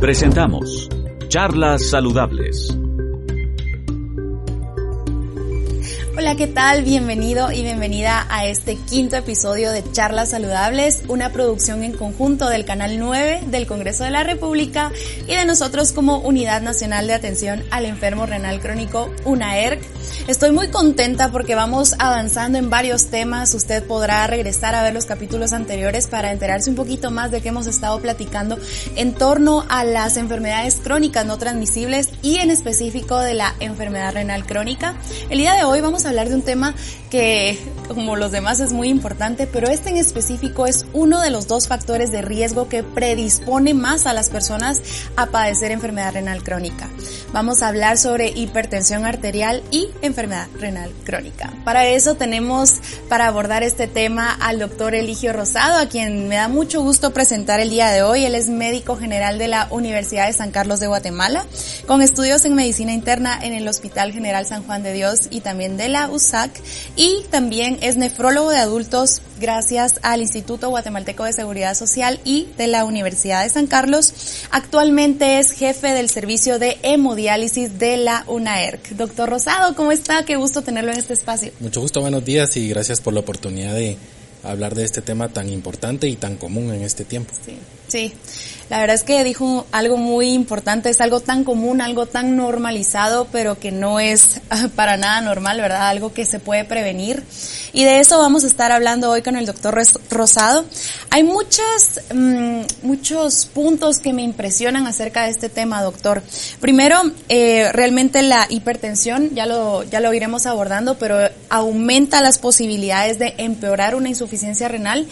Presentamos Charlas Saludables. Hola, ¿qué tal? Bienvenido y bienvenida a este quinto episodio de Charlas Saludables, una producción en conjunto del Canal 9 del Congreso de la República y de nosotros como Unidad Nacional de Atención al Enfermo Renal Crónico, UNAERC. Estoy muy contenta porque vamos avanzando en varios temas. Usted podrá regresar a ver los capítulos anteriores para enterarse un poquito más de qué hemos estado platicando en torno a las enfermedades crónicas no transmisibles y en específico de la enfermedad renal crónica. El día de hoy vamos a hablar de un tema que, como los demás, es muy importante, pero este en específico es uno de los dos factores de riesgo que predispone más a las personas a padecer enfermedad renal crónica. Vamos a hablar sobre hipertensión arterial y enfermedad renal crónica. Para eso tenemos para abordar este tema al doctor Eligio Rosado, a quien me da mucho gusto presentar el día de hoy. Él es médico general de la Universidad de San Carlos de Guatemala, con estudios en medicina interna en el Hospital General San Juan de Dios y también de la USAC, y también es nefrólogo de adultos gracias al Instituto Guatemalteco de Seguridad Social y de la Universidad de San Carlos. Actualmente es jefe del servicio de hemodiálisis de la UNAERC. Doctor Rosado, ¿cómo está? Qué gusto tenerlo en este espacio. Mucho gusto, buenos días y gracias por la oportunidad de hablar de este tema tan importante y tan común en este tiempo. Sí. La verdad es que dijo algo muy importante, es algo tan común, algo tan normalizado, pero que no es para nada normal, ¿verdad? Algo que se puede prevenir. Y de eso vamos a estar hablando hoy con el doctor Rosado. Hay muchos puntos que me impresionan acerca de este tema, doctor. Primero, realmente la hipertensión, ya lo iremos abordando, pero aumenta las posibilidades de empeorar una insuficiencia renal.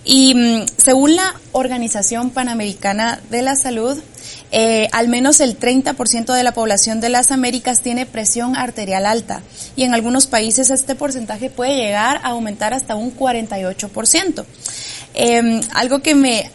Y según la Organización Panamericana de la Salud, al menos el 30% de la población de las Américas tiene presión arterial alta, y en algunos países este porcentaje puede llegar a aumentar hasta un 48%. Algo que me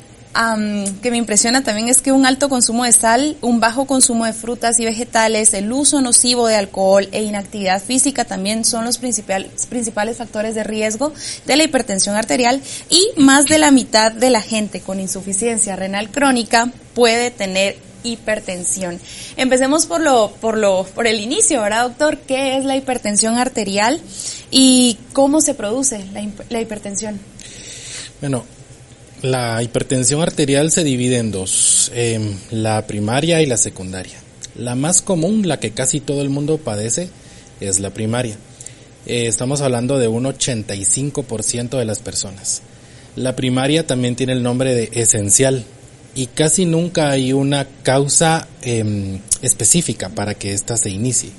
impresiona también es que un alto consumo de sal, un bajo consumo de frutas y vegetales, el uso nocivo de alcohol e inactividad física también son los principales factores de riesgo de la hipertensión arterial, y más de la mitad de la gente con insuficiencia renal crónica puede tener hipertensión. Empecemos por el inicio, ¿verdad, doctor? ¿Qué es la hipertensión arterial y cómo se produce la hipertensión? Bueno, la hipertensión arterial se divide en dos, la primaria y la secundaria. La más común, la que casi todo el mundo padece, es la primaria. Estamos hablando de un 85% de las personas. La primaria también tiene el nombre de esencial y casi nunca hay una causa específica para que ésta se inicie.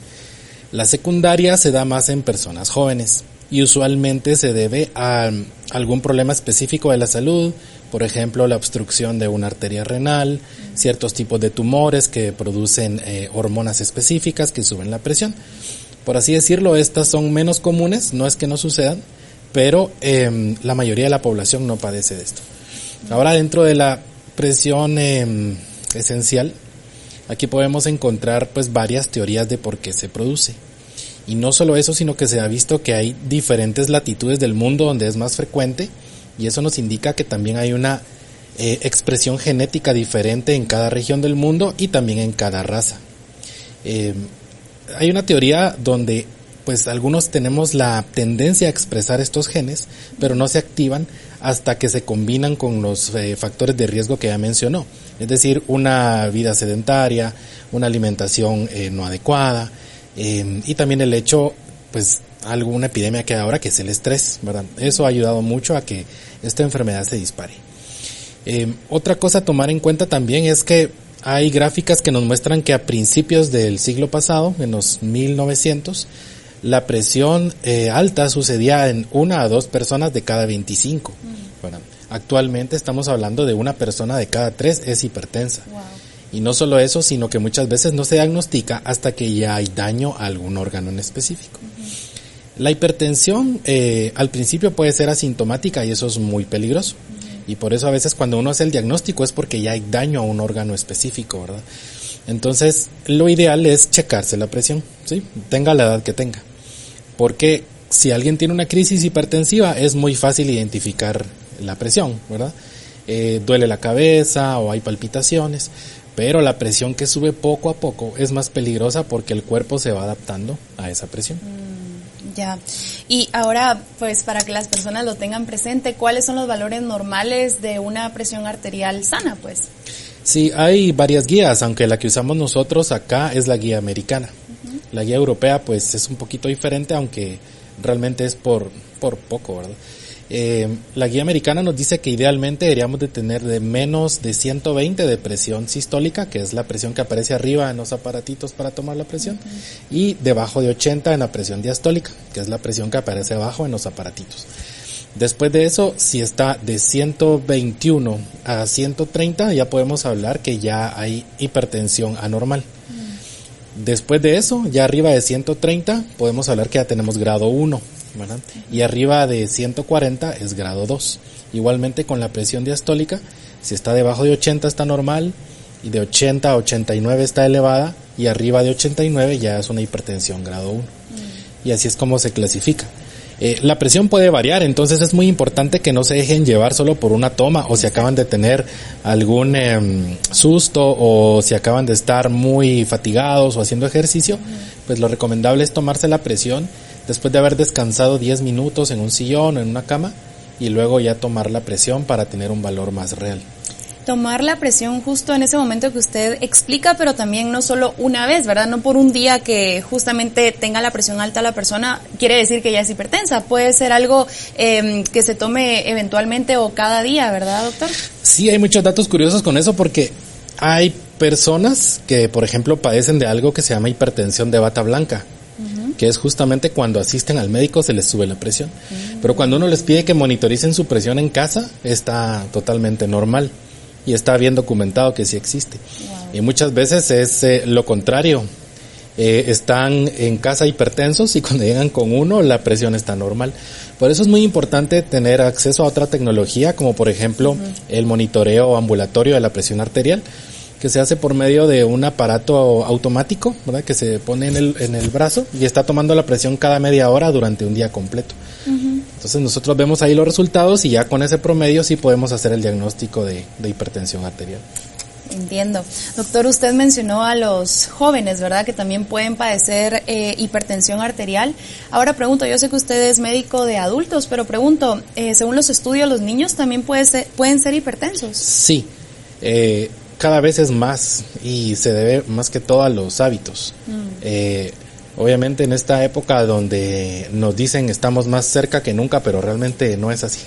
La secundaria se da más en personas jóvenes y usualmente se debe a algún problema específico de la salud, por ejemplo la obstrucción de una arteria renal, ciertos tipos de tumores que producen hormonas específicas que suben la presión. Por así decirlo, estas son menos comunes, no es que no sucedan, pero la mayoría de la población no padece de esto. Ahora, dentro de la presión esencial, aquí podemos encontrar pues varias teorías de por qué se produce. Y no solo eso, sino que se ha visto que hay diferentes latitudes del mundo donde es más frecuente, y eso nos indica que también hay una expresión genética diferente en cada región del mundo y también en cada raza. Hay una teoría donde pues algunos tenemos la tendencia a expresar estos genes, pero no se activan hasta que se combinan con los factores de riesgo que ya mencionó, es decir, una vida sedentaria, una alimentación no adecuada, y también el hecho, pues, alguna epidemia que hay ahora, que es el estrés, ¿verdad? Eso ha ayudado mucho a que esta enfermedad se dispare. Otra cosa a tomar en cuenta también es que hay gráficas que nos muestran que a principios del siglo pasado, en los 1900, la presión alta sucedía en 1 a 2 personas de cada 25. ¿Verdad? Actualmente estamos hablando de 1 persona de cada 3 es hipertensa. Wow. Y no solo eso, sino que muchas veces no se diagnostica hasta que ya hay daño a algún órgano en específico. La hipertensión al principio puede ser asintomática y eso es muy peligroso. Y por eso a veces cuando uno hace el diagnóstico es porque ya hay daño a un órgano específico, ¿verdad? Entonces, lo ideal es checarse la presión, ¿sí? Tenga la edad que tenga. Porque si alguien tiene una crisis hipertensiva es muy fácil identificar la presión, ¿verdad? duele la cabeza o hay palpitaciones, pero la presión que sube poco a poco es más peligrosa porque el cuerpo se va adaptando a esa presión. Ya. Y ahora, pues para que las personas lo tengan presente, ¿cuáles son los valores normales de una presión arterial sana, pues? Sí, hay varias guías, aunque la que usamos nosotros acá es la guía americana. La guía europea pues es un poquito diferente, aunque realmente es por poco, ¿verdad? La guía americana nos dice que idealmente deberíamos de tener de menos de 120 de presión sistólica, que es la presión que aparece arriba en los aparatitos para tomar la presión, y debajo de 80 en la presión diastólica, que es la presión que aparece abajo en los aparatitos. Después de eso, si está de 121 a 130, ya podemos hablar que ya hay hipertensión anormal. Después de eso, ya arriba de 130, podemos hablar que ya tenemos grado 1, ¿verdad? Y arriba de 140 es grado 2. Igualmente con la presión diastólica, si está debajo de 80 está normal, y de 80 a 89 está elevada, y arriba de 89 ya es una hipertensión grado 1. Y así es como se clasifica. La presión puede variar, entonces es muy importante que no se dejen llevar solo por una toma, o si acaban de tener algún susto, o si acaban de estar muy fatigados o haciendo ejercicio, pues lo recomendable es tomarse la presión después de haber descansado 10 minutos en un sillón o en una cama, y luego ya tomar la presión para tener un valor más real. Tomar la presión justo en ese momento que usted explica, pero también no solo una vez, ¿verdad? No por un día que justamente tenga la presión alta la persona, quiere decir que ya es hipertensa. Puede ser algo que se tome eventualmente o cada día, ¿verdad, doctor? Sí, hay muchos datos curiosos con eso porque hay personas que, por ejemplo, padecen de algo que se llama hipertensión de bata blanca, que es justamente cuando asisten al médico se les sube la presión. Pero cuando uno les pide que monitoricen su presión en casa, está totalmente normal. Y está bien documentado que sí existe. Wow. Y muchas veces es lo contrario. Están en casa hipertensos y cuando llegan con uno la presión está normal. Por eso es muy importante tener acceso a otra tecnología, como por ejemplo el monitoreo ambulatorio de la presión arterial, que se hace por medio de un aparato automático, ¿verdad? Que se pone en el brazo y está tomando la presión cada media hora durante un día completo. Entonces nosotros vemos ahí los resultados y ya con ese promedio sí podemos hacer el diagnóstico de hipertensión arterial. Entiendo. Doctor, usted mencionó a los jóvenes, ¿verdad? Que también pueden padecer hipertensión arterial. Ahora pregunto, yo sé que usted es médico de adultos, pero pregunto, según los estudios, ¿los niños también pueden ser hipertensos? Sí, cada vez es más y se debe más que todo a los hábitos. Obviamente en esta época donde nos dicen estamos más cerca que nunca, pero realmente no es así.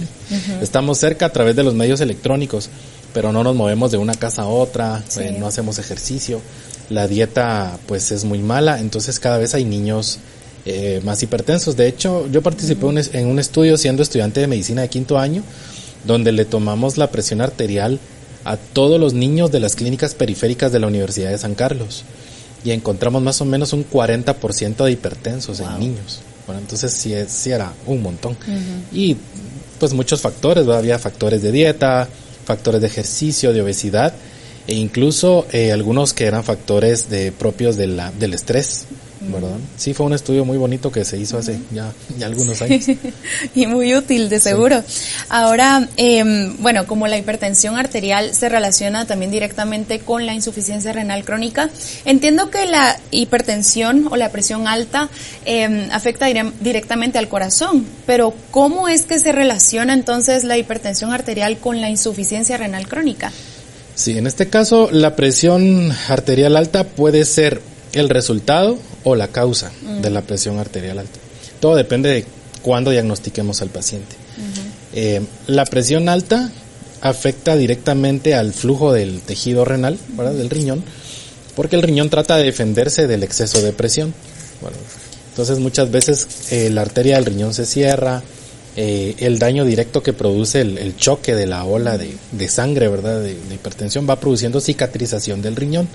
Estamos cerca a través de los medios electrónicos, pero no nos movemos de una casa a otra, no hacemos ejercicio, la dieta pues es muy mala, entonces cada vez hay niños más hipertensos. De hecho, yo participé en un estudio siendo estudiante de medicina de 5º año, donde le tomamos la presión arterial a todos los niños de las clínicas periféricas de la Universidad de San Carlos. Y encontramos más o menos un 40% de hipertensos en niños. Bueno, entonces sí era un montón. Y pues muchos factores, ¿verdad? Había factores de dieta, factores de ejercicio, de obesidad, e incluso algunos que eran factores propios del estrés, ¿verdad? Sí, fue un estudio muy bonito que se hizo hace ya algunos años. Y muy útil, de seguro. Sí. Ahora, bueno, como la hipertensión arterial se relaciona también directamente con la insuficiencia renal crónica, entiendo que la hipertensión o la presión alta afecta directamente al corazón, pero ¿cómo es que se relaciona entonces la hipertensión arterial con la insuficiencia renal crónica? Sí, en este caso la presión arterial alta puede ser el resultado o la causa de la presión arterial alta. Todo depende de cuándo diagnostiquemos al paciente. La presión alta afecta directamente al flujo del tejido renal, ¿verdad? Del riñón, porque el riñón trata de defenderse del exceso de presión. Bueno, entonces muchas veces la arteria del riñón se cierra, el daño directo que produce el choque de la ola de sangre, ¿verdad? De hipertensión va produciendo cicatrización del riñón.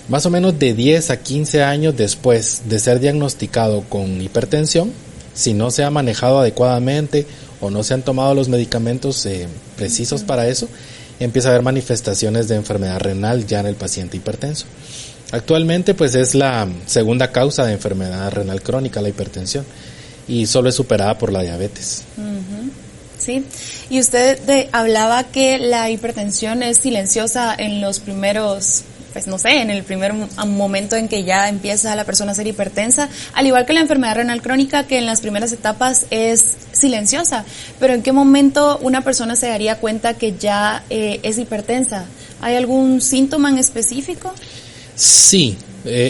Más o menos de 10 a 15 años después de ser diagnosticado con hipertensión, si no se ha manejado adecuadamente o no se han tomado los medicamentos precisos para eso, empieza a haber manifestaciones de enfermedad renal ya en el paciente hipertenso. Actualmente pues es la segunda causa de enfermedad renal crónica, la hipertensión, y solo es superada por la diabetes. Sí, y usted hablaba que la hipertensión es silenciosa en los primeros, pues no sé, en el primer momento en que ya empieza la persona a ser hipertensa, al igual que la enfermedad renal crónica, que en las primeras etapas es silenciosa. Pero ¿en qué momento una persona se daría cuenta que ya es hipertensa? ¿Hay algún síntoma en específico? Sí,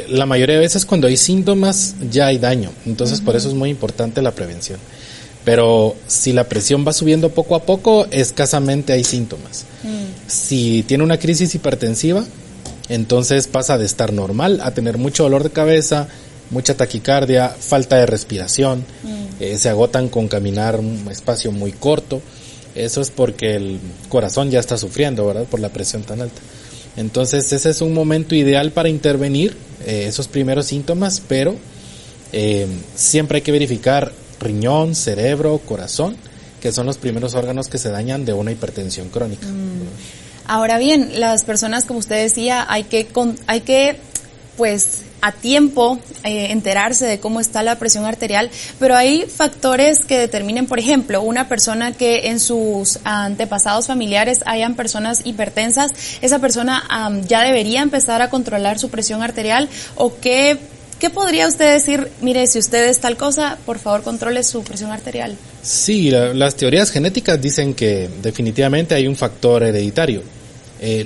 la mayoría de veces cuando hay síntomas ya hay daño, entonces por eso es muy importante la prevención. Pero si la presión va subiendo poco a poco, escasamente hay síntomas. Si tiene una crisis hipertensiva, entonces pasa de estar normal a tener mucho dolor de cabeza, mucha taquicardia, falta de respiración, se agotan con caminar un espacio muy corto. Eso es porque el corazón ya está sufriendo, ¿verdad? Por la presión tan alta. Entonces ese es un momento ideal para intervenir esos primeros síntomas, pero siempre hay que verificar riñón, cerebro, corazón, que son los primeros órganos que se dañan de una hipertensión crónica. Ahora bien, las personas, como usted decía, hay que pues a tiempo enterarse de cómo está la presión arterial, pero hay factores que determinen, por ejemplo, una persona que en sus antepasados familiares hayan personas hipertensas, esa persona ya debería empezar a controlar su presión arterial, o ¿qué podría usted decir? Mire, si usted es tal cosa, por favor controle su presión arterial. Sí, las teorías genéticas dicen que definitivamente hay un factor hereditario.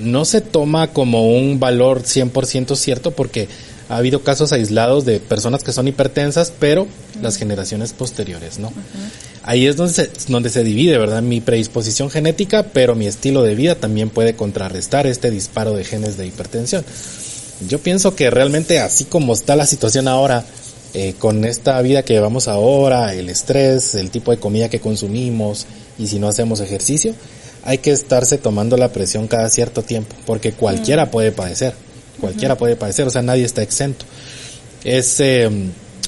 No se toma como un valor 100% cierto porque ha habido casos aislados de personas que son hipertensas, pero las generaciones posteriores, ¿no? Ahí es donde se divide, ¿verdad? Mi predisposición genética, pero mi estilo de vida también puede contrarrestar este disparo de genes de hipertensión. Yo pienso que realmente así como está la situación ahora, con esta vida que llevamos ahora, el estrés, el tipo de comida que consumimos y si no hacemos ejercicio, hay que estarse tomando la presión cada cierto tiempo, porque cualquiera puede padecer, o sea, nadie está exento.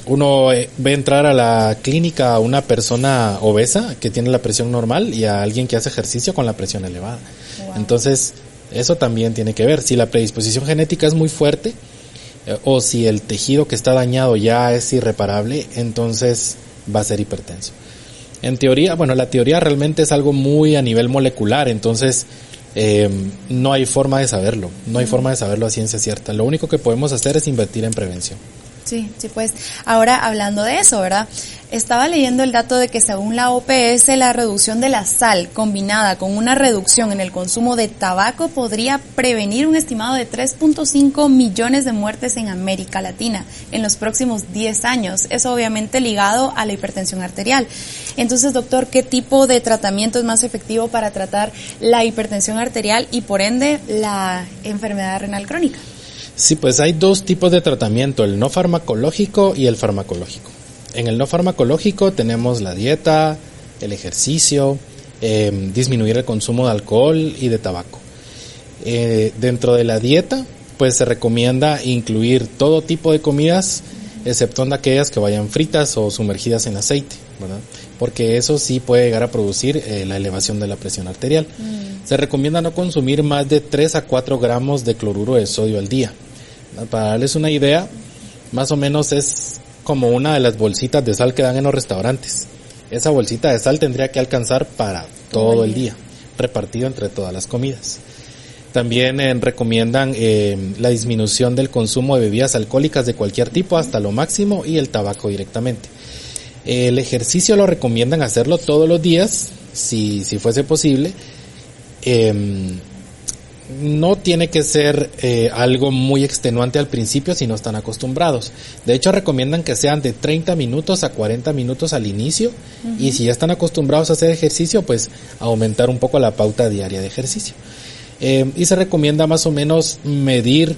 Uno ve entrar a la clínica a una persona obesa que tiene la presión normal y a alguien que hace ejercicio con la presión elevada. Wow. Entonces, eso también tiene que ver. Si la predisposición genética es muy fuerte, o si el tejido que está dañado ya es irreparable, entonces va a ser hipertenso. En teoría, la teoría realmente es algo muy a nivel molecular, entonces no hay forma de saberlo, a ciencia cierta. Lo único que podemos hacer es invertir en prevención. Sí, pues ahora hablando de eso, ¿verdad? Estaba leyendo el dato de que según la OPS la reducción de la sal combinada con una reducción en el consumo de tabaco podría prevenir un estimado de 3.5 millones de muertes en América Latina en los próximos 10 años. Eso obviamente ligado a la hipertensión arterial. Entonces, doctor, ¿qué tipo de tratamiento es más efectivo para tratar la hipertensión arterial y por ende la enfermedad renal crónica? Sí, pues hay dos tipos de tratamiento, el no farmacológico y el farmacológico. En el no farmacológico tenemos la dieta, el ejercicio, disminuir el consumo de alcohol y de tabaco. Dentro de la dieta, pues se recomienda incluir todo tipo de comidas, exceptuando aquellas que vayan fritas o sumergidas en aceite, ¿verdad? Porque eso sí puede llegar a producir la elevación de la presión arterial. Se recomienda no consumir más de 3 a 4 gramos de cloruro de sodio al día. Para darles una idea, más o menos es como una de las bolsitas de sal que dan en los restaurantes. Esa bolsita de sal tendría que alcanzar para todo el día, repartido entre todas las comidas. También recomiendan la disminución del consumo de bebidas alcohólicas de cualquier tipo hasta lo máximo y el tabaco directamente. El ejercicio lo recomiendan hacerlo todos los días, si fuese posible. No tiene que ser algo muy extenuante al principio si no están acostumbrados. De hecho, recomiendan que sean de 30 minutos a 40 minutos al inicio, y si ya están acostumbrados a hacer ejercicio, pues aumentar un poco la pauta diaria de ejercicio. Y se recomienda más o menos medir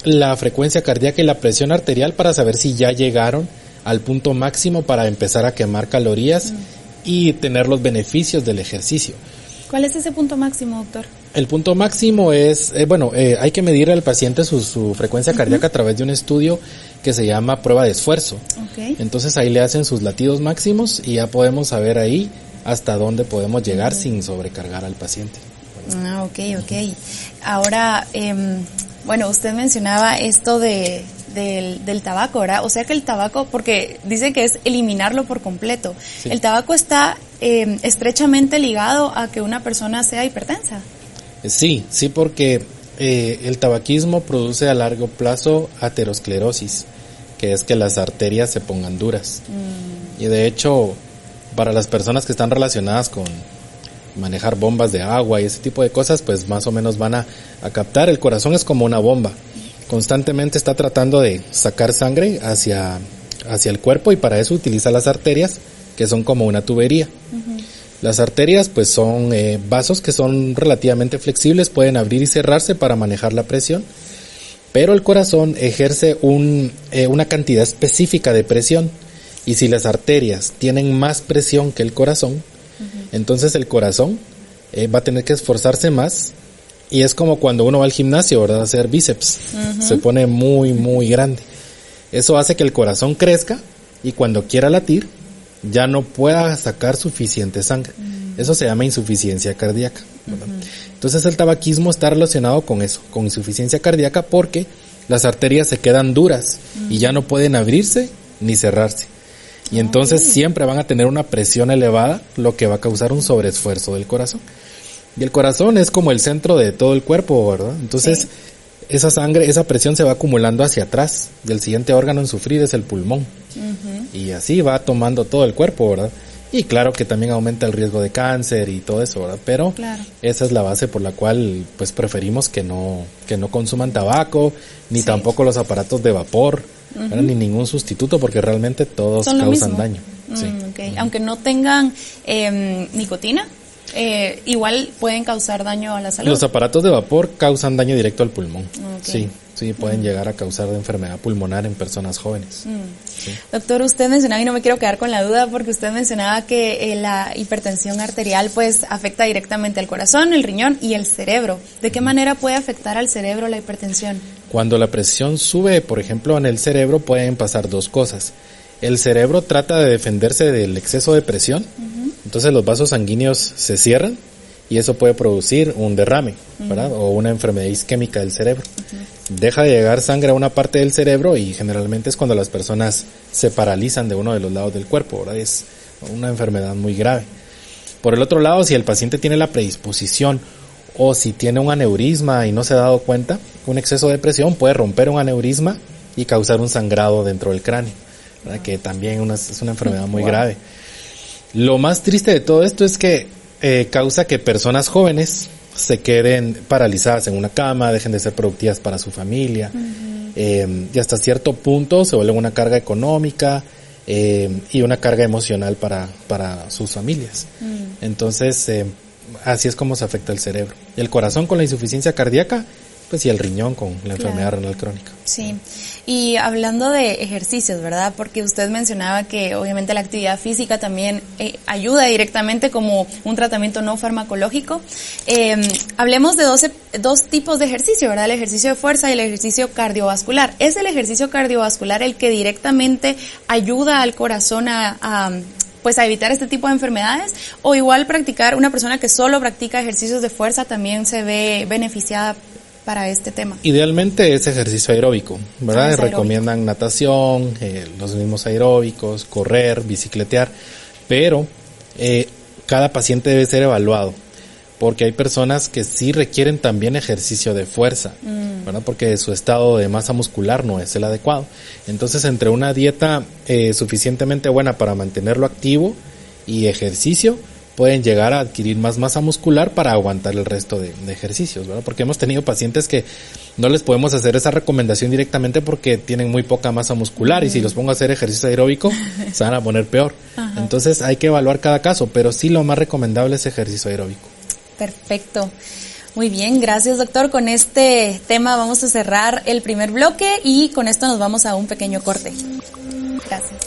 la frecuencia cardíaca y la presión arterial para saber si ya llegaron al punto máximo para empezar a quemar calorías y tener los beneficios del ejercicio. ¿Cuál es ese punto máximo, doctor? El punto máximo es, hay que medir al paciente su frecuencia cardíaca a través de un estudio que se llama prueba de esfuerzo. Okay. Entonces ahí le hacen sus latidos máximos y ya podemos saber ahí hasta dónde podemos llegar sin sobrecargar al paciente. Ok. Ahora, usted mencionaba esto de del tabaco, ¿verdad? O sea que el tabaco, porque dice que es eliminarlo por completo. Sí. El tabaco está estrechamente ligado a que una persona sea hipertensa. Sí, porque el tabaquismo produce a largo plazo aterosclerosis, que es que las arterias se pongan duras. Y de hecho, para las personas que están relacionadas con manejar bombas de agua y ese tipo de cosas, pues más o menos van a captar. El corazón es como una bomba, constantemente está tratando de sacar sangre hacia el cuerpo, y para eso utiliza las arterias, que son como una tubería. Las arterias pues son vasos que son relativamente flexibles, pueden abrir y cerrarse para manejar la presión, pero el corazón ejerce una cantidad específica de presión, y si las arterias tienen más presión que el corazón, entonces el corazón va a tener que esforzarse más, y es como cuando uno va al gimnasio, ¿verdad? A hacer bíceps, se pone muy, muy grande. Eso hace que el corazón crezca, y cuando quiera latir, ya no pueda sacar suficiente sangre. Eso se llama insuficiencia cardíaca, ¿verdad? Entonces el tabaquismo está relacionado con eso, con insuficiencia cardíaca, porque las arterias se quedan duras y ya no pueden abrirse ni cerrarse. Y entonces siempre van a tener una presión elevada, lo que va a causar un sobreesfuerzo del corazón. Y el corazón es como el centro de todo el cuerpo, ¿verdad? Entonces esa sangre, esa presión se va acumulando hacia atrás. Y el siguiente órgano en sufrir es el pulmón. Y así va tomando todo el cuerpo, ¿verdad? Y claro que también aumenta el riesgo de cáncer y todo eso, ¿verdad? Pero esa es la base por la cual pues preferimos que no consuman tabaco, ni tampoco los aparatos de vapor, ni ningún sustituto, porque realmente todos causan daño. Aunque no tengan nicotina, igual pueden causar daño a la salud. Los aparatos de vapor causan daño directo al pulmón. Sí, pueden llegar a causar enfermedad pulmonar en personas jóvenes. Doctor, usted mencionaba, y no me quiero quedar con la duda, porque usted mencionaba que la hipertensión arterial pues afecta directamente al corazón, el riñón y el cerebro. ¿De qué manera puede afectar al cerebro la hipertensión? Cuando la presión sube, por ejemplo, en el cerebro, pueden pasar dos cosas. El cerebro trata de defenderse del exceso de presión, entonces los vasos sanguíneos se cierran, y eso puede producir un derrame, ¿verdad? O una enfermedad isquémica del cerebro. Deja de llegar sangre a una parte del cerebro, y generalmente es cuando las personas se paralizan de uno de los lados del cuerpo, ¿verdad? Es una enfermedad muy grave. Por el otro lado, si el paciente tiene la predisposición, o si tiene un aneurisma y no se ha dado cuenta, un exceso de presión puede romper un aneurisma y causar un sangrado dentro del cráneo, ¿verdad? Que también es una enfermedad muy grave. Lo más triste de todo esto es que causa que personas jóvenes se queden paralizadas en una cama, dejen de ser productivas para su familia, y hasta cierto punto se vuelven una carga económica y una carga emocional para sus familias. Entonces, así es como se afecta el cerebro. El corazón con la insuficiencia cardíaca, pues, y el riñón con la enfermedad renal crónica. Sí. Y hablando de ejercicios, ¿verdad? Porque usted mencionaba que obviamente la actividad física también ayuda directamente como un tratamiento no farmacológico. Hablemos de dos tipos de ejercicio, ¿verdad? El ejercicio de fuerza y el ejercicio cardiovascular. ¿Es el ejercicio cardiovascular el que directamente ayuda al corazón a evitar este tipo de enfermedades? O igual una persona que solo practica ejercicios de fuerza también se ve beneficiada para este tema? Idealmente es ejercicio aeróbico, ¿verdad? Recomiendan natación, los mismos aeróbicos, correr, bicicletear, pero cada paciente debe ser evaluado, porque hay personas que sí requieren también ejercicio de fuerza, ¿verdad? Porque su estado de masa muscular no es el adecuado. Entonces, entre una dieta suficientemente buena para mantenerlo activo y ejercicio, pueden llegar a adquirir más masa muscular para aguantar el resto de ejercicios, ¿verdad? Porque hemos tenido pacientes que no les podemos hacer esa recomendación directamente porque tienen muy poca masa muscular, y si los pongo a hacer ejercicio aeróbico se van a poner peor. Entonces hay que evaluar cada caso, pero sí lo más recomendable es ejercicio aeróbico. Perfecto. Muy bien, gracias, doctor. Con este tema vamos a cerrar el primer bloque y con esto nos vamos a un pequeño corte. Gracias.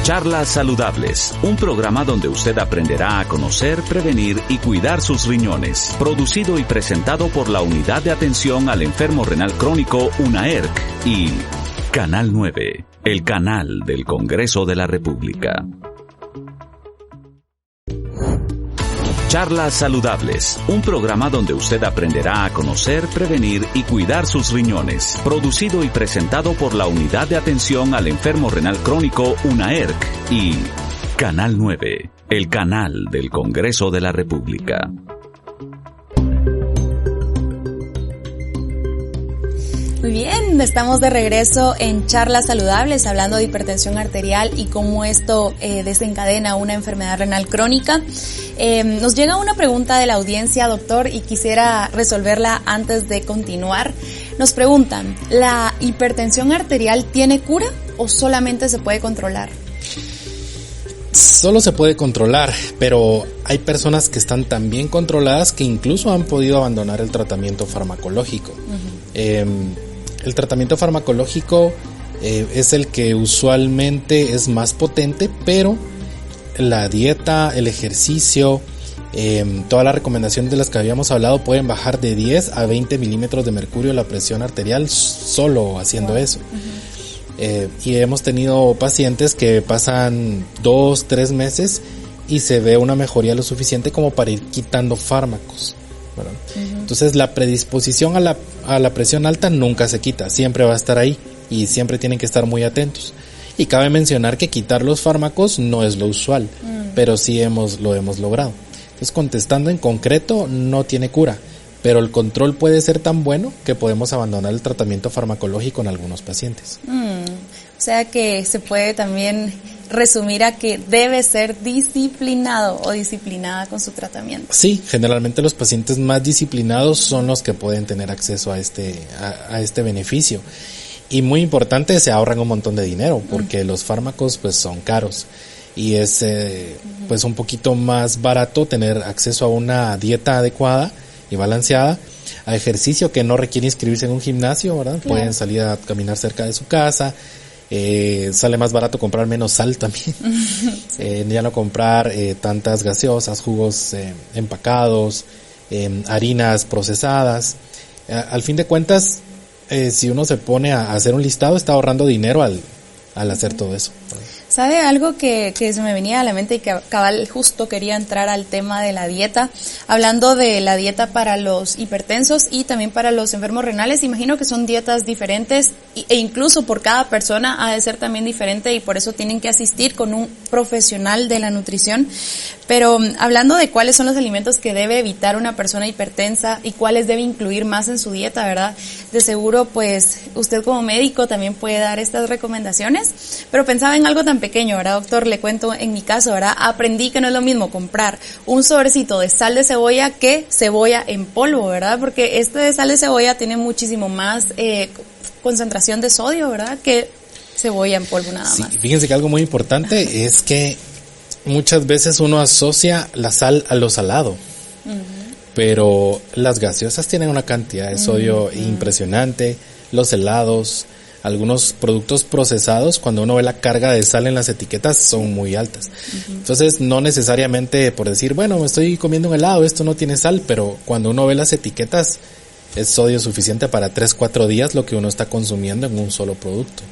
Charlas Saludables, un programa donde usted aprenderá a conocer, prevenir y cuidar sus riñones. Producido y presentado por la Unidad de Atención al Enfermo Renal Crónico, UNAERC, y Canal 9, el canal del Congreso de la República. Charlas Saludables, un programa donde usted aprenderá a conocer, prevenir y cuidar sus riñones. Producido y presentado por la Unidad de Atención al Enfermo Renal Crónico, UNAERC, y Canal 9, el canal del Congreso de la República. Muy bien, estamos de regreso en Charlas Saludables hablando de hipertensión arterial y cómo esto desencadena una enfermedad renal crónica. Nos llega una pregunta de la audiencia, doctor, y quisiera resolverla antes de continuar. Nos preguntan, ¿la hipertensión arterial tiene cura o solamente se puede controlar? Solo se puede controlar, pero hay personas que están tan bien controladas que incluso han podido abandonar el tratamiento farmacológico. El tratamiento farmacológico es el que usualmente es más potente, pero la dieta, el ejercicio, todas las recomendaciones de las que habíamos hablado pueden bajar de 10 a 20 milímetros de mercurio la presión arterial solo haciendo eso. Y hemos tenido pacientes que pasan 2-3 meses y se ve una mejoría lo suficiente como para ir quitando fármacos, ¿verdad? Entonces la predisposición a la presión alta nunca se quita, siempre va a estar ahí y siempre tienen que estar muy atentos. Y cabe mencionar que quitar los fármacos no es lo usual, pero sí lo hemos logrado. Entonces, contestando en concreto, no tiene cura, pero el control puede ser tan bueno que podemos abandonar el tratamiento farmacológico en algunos pacientes. O sea que se puede también resumir a que debe ser disciplinado o disciplinada con su tratamiento. Sí, generalmente los pacientes más disciplinados son los que pueden tener acceso a este beneficio. Y muy importante, se ahorran un montón de dinero porque los fármacos pues son caros y es pues un poquito más barato tener acceso a una dieta adecuada y balanceada, a ejercicio que no requiere inscribirse en un gimnasio, ¿verdad? Claro. Pueden salir a caminar cerca de su casa, sale más barato comprar menos sal también, sí. Ya no comprar tantas gaseosas, jugos empacados, harinas procesadas. Al fin de cuentas, si uno se pone a hacer un listado, está ahorrando dinero al hacer todo eso. ¿Sabe algo que se me venía a la mente y que cabal justo quería entrar al tema de la dieta? Hablando de la dieta para los hipertensos y también para los enfermos renales, imagino que son dietas diferentes e incluso por cada persona ha de ser también diferente y por eso tienen que asistir con un profesional de la nutrición. Pero hablando de cuáles son los alimentos que debe evitar una persona hipertensa y cuáles debe incluir más en su dieta, ¿verdad? De seguro, pues, usted como médico también puede dar estas recomendaciones, pero pensaba en algo tan pequeño, ¿verdad, doctor? Le cuento en mi caso, ¿verdad? Aprendí que no es lo mismo comprar un sobrecito de sal de cebolla que cebolla en polvo, ¿verdad? Porque este de sal de cebolla tiene muchísimo más concentración de sodio, ¿verdad? Que cebolla en polvo nada más. Sí, fíjense que algo muy importante es que muchas veces uno asocia la sal a lo salado, pero las gaseosas tienen una cantidad de sodio impresionante, los helados, algunos productos procesados, cuando uno ve la carga de sal en las etiquetas, son muy altas. Entonces, no necesariamente por decir, bueno, me estoy comiendo un helado, esto no tiene sal, pero cuando uno ve las etiquetas, es sodio suficiente para 3-4 días lo que uno está consumiendo en un solo producto.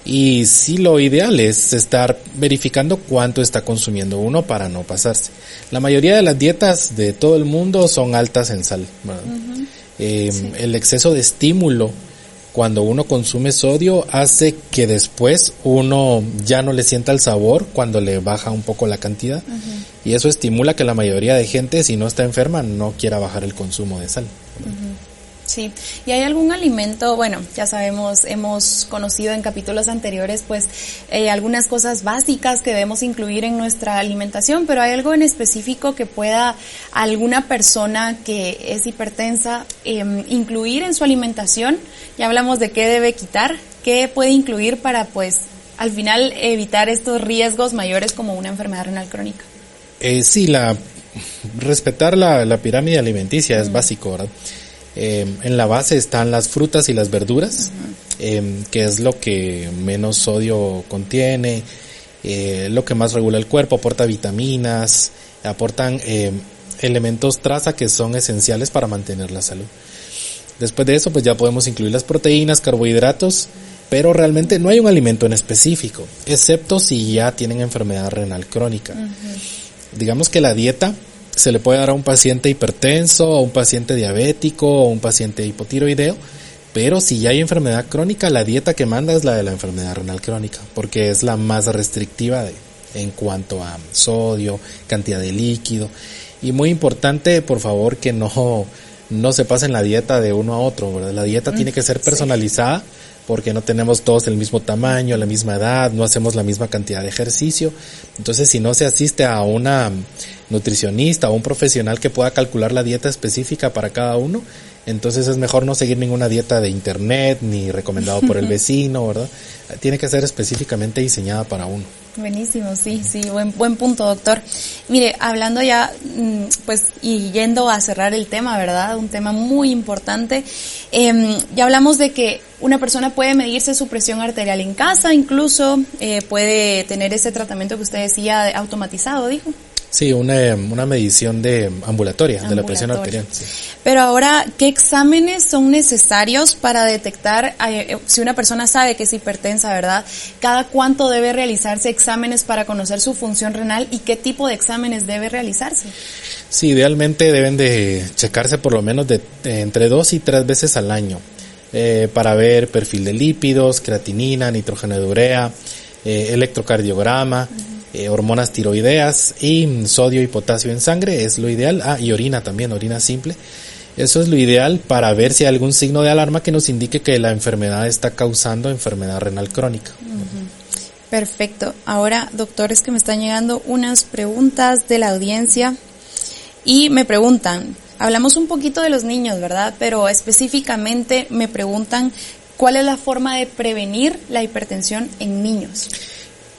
Y sí, lo ideal es estar verificando cuánto está consumiendo uno para no pasarse. La mayoría de las dietas de todo el mundo son altas en sal, ¿verdad? Sí. El exceso de estímulo cuando uno consume sodio hace que después uno ya no le sienta el sabor cuando le baja un poco la cantidad. Y eso estimula que la mayoría de gente, si no está enferma, no quiera bajar el consumo de sal. Sí, ¿y hay algún alimento? Bueno, ya sabemos, hemos conocido en capítulos anteriores pues algunas cosas básicas que debemos incluir en nuestra alimentación, pero ¿hay algo en específico que pueda alguna persona que es hipertensa incluir en su alimentación? Ya hablamos de qué debe quitar, qué puede incluir para pues al final evitar estos riesgos mayores como una enfermedad renal crónica. Sí, respetar la pirámide alimenticia es básico, ¿verdad? En la base están las frutas y las verduras, que es lo que menos sodio contiene, lo que más regula el cuerpo, aporta vitaminas, aportan elementos traza que son esenciales para mantener la salud. Después de eso, pues ya podemos incluir las proteínas, carbohidratos, pero realmente no hay un alimento en específico, excepto si ya tienen enfermedad renal crónica. Digamos que la dieta se le puede dar a un paciente hipertenso, a un paciente diabético, o a un paciente hipotiroideo, pero si ya hay enfermedad crónica, la dieta que manda es la de la enfermedad renal crónica, porque es la más restrictiva en cuanto a sodio, cantidad de líquido. Y muy importante, por favor, que no se pasen la dieta de uno a otro, ¿verdad? La dieta tiene que ser personalizada, porque no tenemos todos el mismo tamaño, la misma edad, no hacemos la misma cantidad de ejercicio. Entonces, si no se asiste a una nutricionista o un profesional que pueda calcular la dieta específica para cada uno, entonces es mejor no seguir ninguna dieta de internet ni recomendado por el vecino, ¿verdad? Tiene que ser específicamente diseñada para uno. Buenísimo, sí, buen punto, doctor. Mire, hablando ya, pues, y yendo a cerrar el tema, ¿verdad? Un tema muy importante. Ya hablamos de que una persona puede medirse su presión arterial en casa, incluso puede tener ese tratamiento que usted decía automatizado, dijo. Sí, una medición ambulatoria de la presión arterial. Sí. Pero ahora, ¿qué exámenes son necesarios para detectar si una persona sabe que es hipertensa, verdad? ¿Cada cuánto debe realizarse exámenes para conocer su función renal y qué tipo de exámenes debe realizarse? Sí, idealmente deben de checarse por lo menos entre 2 y 3 veces al año para ver perfil de lípidos, creatinina, nitrógeno de urea, electrocardiograma, hormonas tiroideas y sodio y potasio en sangre es lo ideal. Y orina también, orina simple. Eso es lo ideal para ver si hay algún signo de alarma que nos indique que la enfermedad está causando enfermedad renal crónica. Perfecto. Ahora, doctores, que me están llegando unas preguntas de la audiencia y me preguntan, hablamos un poquito de los niños, ¿verdad? Pero específicamente me preguntan cuál es la forma de prevenir la hipertensión en niños.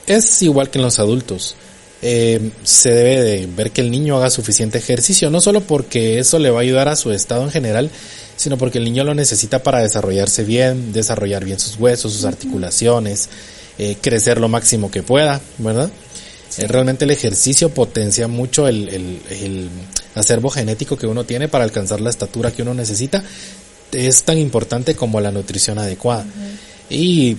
Es igual que en los adultos. Se debe de ver que el niño haga suficiente ejercicio, no solo porque eso le va a ayudar a su estado en general, sino porque el niño lo necesita para desarrollarse bien, desarrollar bien sus huesos, sus articulaciones, crecer lo máximo que pueda, ¿verdad? Sí. Realmente el ejercicio potencia mucho el acervo genético que uno tiene para alcanzar la estatura que uno necesita. Es tan importante como la nutrición adecuada. Y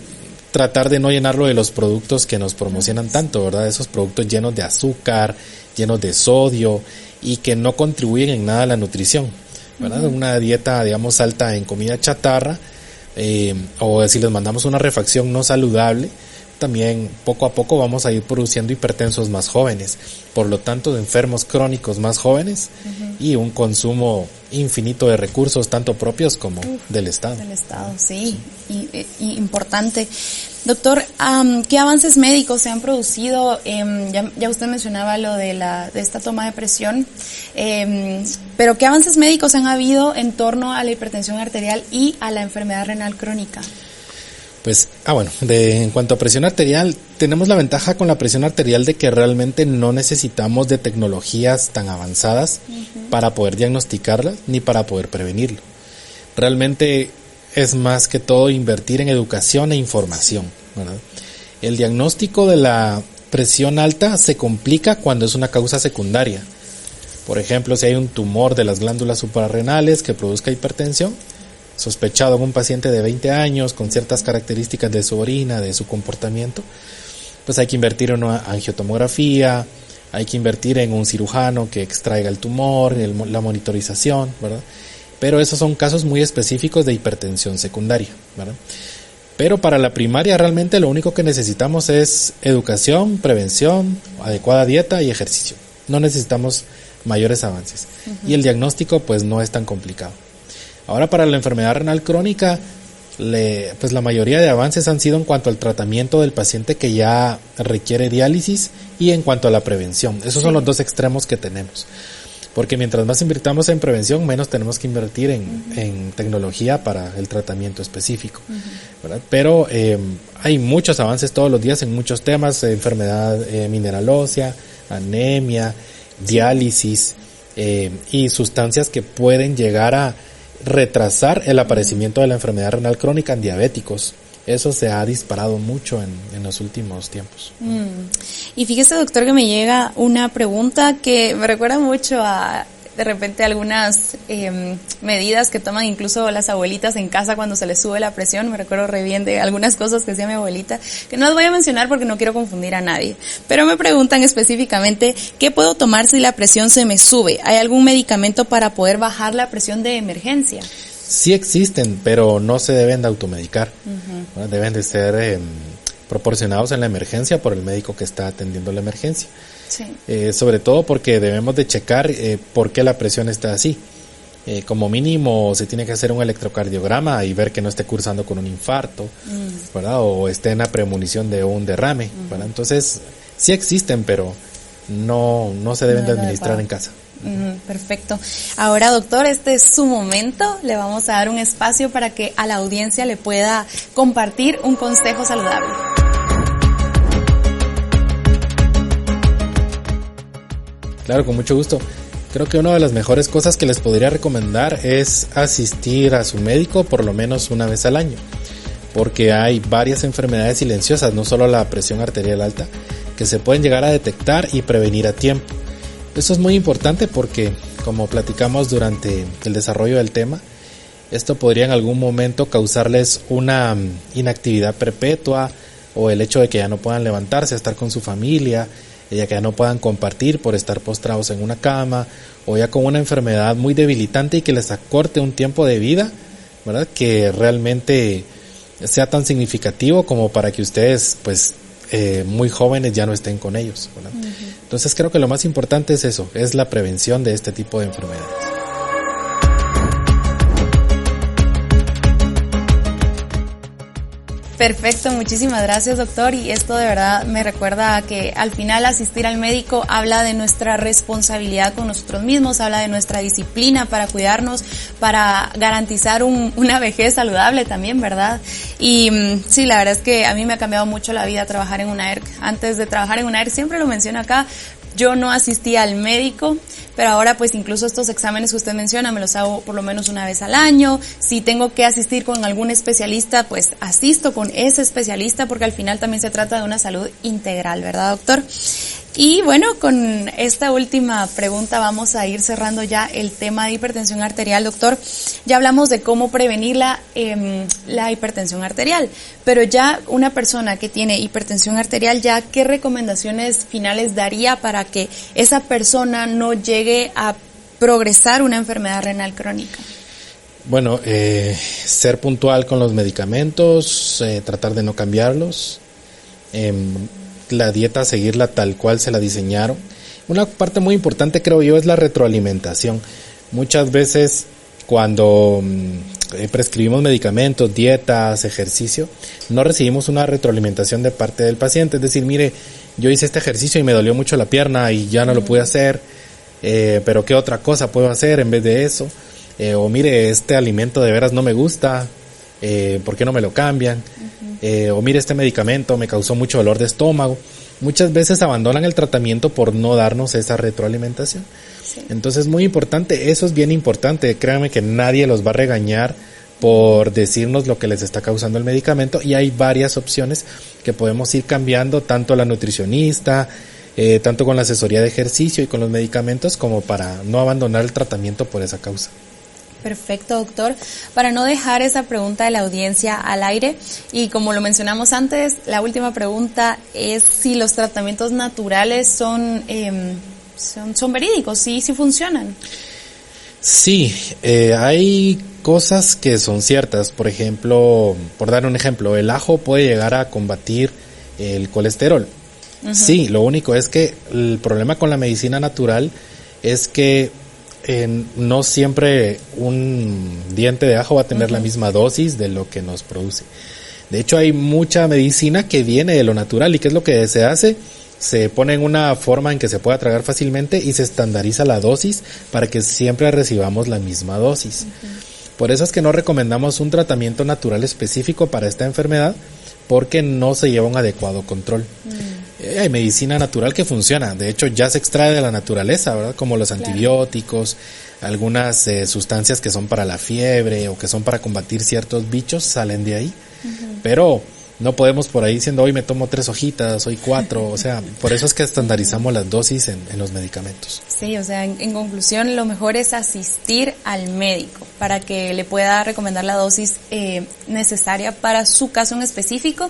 tratar de no llenarlo de los productos que nos promocionan tanto, ¿verdad? Esos productos llenos de azúcar, llenos de sodio y que no contribuyen en nada a la nutrición, ¿verdad? Una dieta, digamos, alta en comida chatarra, o si les mandamos una refacción no saludable, también poco a poco vamos a ir produciendo hipertensos más jóvenes, por lo tanto de enfermos crónicos más jóvenes y un consumo infinito de recursos, tanto propios como del Estado. Del Estado, sí. Y importante. Doctor, ¿qué avances médicos se han producido? Ya usted mencionaba lo de esta toma de presión, pero ¿qué avances médicos han habido en torno a la hipertensión arterial y a la enfermedad renal crónica? Pues, en cuanto a presión arterial, tenemos la ventaja con la presión arterial de que realmente no necesitamos de tecnologías tan avanzadas para poder diagnosticarla ni para poder prevenirlo. Realmente es más que todo invertir en educación e información, ¿verdad? El diagnóstico de la presión alta se complica cuando es una causa secundaria. Por ejemplo, si hay un tumor de las glándulas suprarrenales que produzca hipertensión, sospechado en un paciente de 20 años con ciertas características de su orina, de su comportamiento, pues hay que invertir en una angiotomografía, hay que invertir en un cirujano que extraiga el tumor, la monitorización, ¿verdad? Pero esos son casos muy específicos de hipertensión secundaria, ¿verdad? Pero para la primaria realmente lo único que necesitamos es educación, prevención, adecuada dieta y ejercicio. No necesitamos mayores avances. Y el diagnóstico pues no es tan complicado. Ahora para la enfermedad renal crónica, pues la mayoría de avances han sido en cuanto al tratamiento del paciente que ya requiere diálisis y en cuanto a la prevención. Esos son los dos extremos que tenemos. Porque mientras más invirtamos en prevención, menos tenemos que invertir en tecnología para el tratamiento específico, ¿verdad? Pero hay muchos avances todos los días en muchos temas, enfermedad mineral ósea, anemia, diálisis y sustancias que pueden llegar a retrasar el aparecimiento de la enfermedad renal crónica en diabéticos. Eso se ha disparado mucho en los últimos tiempos. Y fíjese, doctor, que me llega una pregunta que me recuerda mucho a de repente algunas medidas que toman incluso las abuelitas en casa cuando se les sube la presión. Me recuerdo re bien de algunas cosas que hacía mi abuelita, que no las voy a mencionar porque no quiero confundir a nadie. Pero me preguntan específicamente, ¿qué puedo tomar si la presión se me sube? ¿Hay algún medicamento para poder bajar la presión de emergencia? Sí existen, pero no se deben de automedicar. Uh-huh. Deben de ser proporcionados en la emergencia por el médico que está atendiendo la emergencia. Sí. Sobre todo porque debemos de checar por qué la presión está así. Como mínimo se tiene que hacer un electrocardiograma y ver que no esté cursando con un infarto, ¿verdad? O esté en la premonición de un derrame, ¿verdad? Entonces sí existen, pero no se deben de administrar en casa. Perfecto. Ahora, doctor, este es su momento. Le vamos a dar un espacio para que a la audiencia le pueda compartir un consejo saludable. Claro, con mucho gusto. Creo que una de las mejores cosas que les podría recomendar es asistir a su médico por lo menos una vez al año, porque hay varias enfermedades silenciosas, no solo la presión arterial alta, que se pueden llegar a detectar y prevenir a tiempo. Eso es muy importante porque, como platicamos durante el desarrollo del tema, esto podría en algún momento causarles una inactividad perpetua, o el hecho de que ya no puedan levantarse a estar con su familia, ya que ya no puedan compartir por estar postrados en una cama, o ya con una enfermedad muy debilitante y que les acorte un tiempo de vida, ¿verdad? Que realmente sea tan significativo como para que ustedes, pues, muy jóvenes ya no estén con ellos, ¿verdad? Uh-huh. Entonces creo que lo más importante es eso, es la prevención de este tipo de enfermedades. Perfecto, muchísimas gracias, doctor, y esto de verdad me recuerda a que al final asistir al médico habla de nuestra responsabilidad con nosotros mismos, habla de nuestra disciplina para cuidarnos, para garantizar una vejez saludable también, ¿verdad? Y sí, la verdad es que a mí me ha cambiado mucho la vida trabajar en una ERC. Antes de trabajar en una ERC, siempre lo menciono acá, yo no asistía al médico, pero ahora pues incluso estos exámenes que usted menciona me los hago por lo menos una vez al año. Si tengo que asistir con algún especialista, pues asisto con ese especialista porque al final también se trata de una salud integral, ¿verdad, doctor? Y bueno, con esta última pregunta vamos a ir cerrando ya el tema de hipertensión arterial, doctor. Ya hablamos de cómo prevenir la hipertensión arterial, pero ya una persona que tiene hipertensión arterial, ya ¿qué recomendaciones finales daría para que esa persona no llegue a progresar una enfermedad renal crónica? Bueno, ser puntual con los medicamentos, tratar de no cambiarlos, la dieta seguirla tal cual se la diseñaron. Una parte muy importante, creo yo, es la retroalimentación. Muchas veces cuando prescribimos medicamentos, dietas, ejercicio, no recibimos una retroalimentación de parte del paciente. Es decir, mire, yo hice este ejercicio y me dolió mucho la pierna y ya no lo pude hacer, pero ¿qué otra cosa puedo hacer en vez de eso? O mire, este alimento de veras no me gusta, ¿por qué no me lo cambian? O mire, este medicamento me causó mucho dolor de estómago. Muchas veces abandonan el tratamiento por no darnos esa retroalimentación. Sí. Entonces, muy importante, eso es bien importante. Créanme que nadie los va a regañar por decirnos lo que les está causando el medicamento, y hay varias opciones que podemos ir cambiando, tanto la nutricionista, tanto con la asesoría de ejercicio y con los medicamentos, como para no abandonar el tratamiento por esa causa. Perfecto, doctor. Para no dejar esa pregunta de la audiencia al aire, y como lo mencionamos antes, la última pregunta es si los tratamientos naturales son verídicos, sí funcionan. Sí, hay cosas que son ciertas. Por ejemplo, por dar un ejemplo, el ajo puede llegar a combatir el colesterol. Uh-huh. Sí, lo único es que el problema con la medicina natural es que no siempre un diente de ajo va a tener la misma dosis de lo que nos produce. De hecho, hay mucha medicina que viene de lo natural. ¿Y qué es lo que se hace? Se pone en una forma en que se pueda tragar fácilmente y se estandariza la dosis para que siempre recibamos la misma dosis. Por eso es que no recomendamos un tratamiento natural específico para esta enfermedad, porque no se lleva un adecuado control. Hay medicina natural que funciona, de hecho ya se extrae de la naturaleza, ¿verdad? Como los antibióticos, algunas sustancias que son para la fiebre o que son para combatir ciertos bichos salen de ahí. Pero No podemos por ahí diciendo hoy me tomo 3 hojitas, hoy 4, o sea, por eso es que estandarizamos las dosis en los medicamentos. Sí, o sea, en conclusión, lo mejor es asistir al médico para que le pueda recomendar la dosis necesaria para su caso en específico.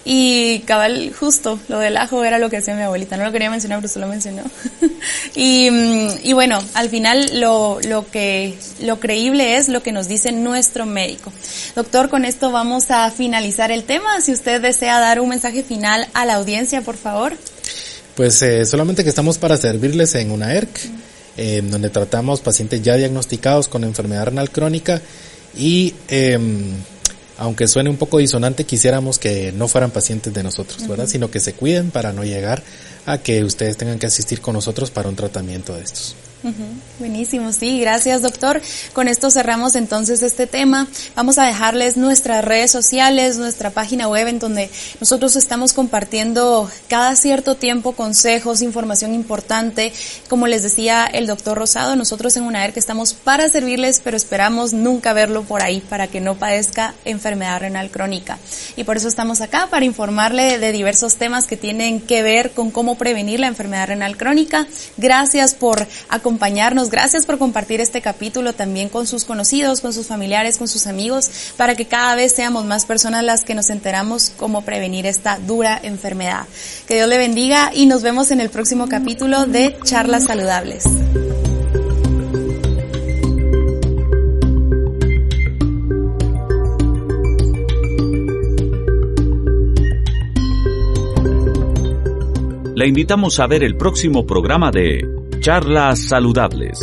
Y cabal, justo, lo del ajo era lo que hacía mi abuelita, no lo quería mencionar, pero usted lo mencionó. y bueno, al final lo creíble es lo que nos dice nuestro médico. Doctor, con esto vamos a finalizar el tema. Si usted desea dar un mensaje final a la audiencia, por favor. Pues solamente que estamos para servirles en una ERC, donde tratamos pacientes ya diagnosticados con enfermedad renal crónica y aunque suene un poco disonante, quisiéramos que no fueran pacientes de nosotros, ¿verdad? Sino que se cuiden para no llegar a que ustedes tengan que asistir con nosotros para un tratamiento de estos. Buenísimo, sí, gracias doctor. Con esto cerramos entonces este tema. Vamos a dejarles nuestras redes sociales, nuestra página web en donde nosotros estamos compartiendo cada cierto tiempo consejos, información importante. Como les decía el doctor Rosado, nosotros en UNAERC estamos para servirles, pero esperamos nunca verlo por ahí para que no padezca enfermedad renal crónica. Y por eso estamos acá, para informarle de diversos temas que tienen que ver con cómo prevenir la enfermedad renal crónica. Gracias por acompañarnos, gracias por compartir este capítulo también con sus conocidos, con sus familiares, con sus amigos, para que cada vez seamos más personas las que nos enteramos cómo prevenir esta dura enfermedad. Que Dios le bendiga y nos vemos en el próximo capítulo de Charlas Saludables. Le invitamos a ver el próximo programa de Charlas Saludables.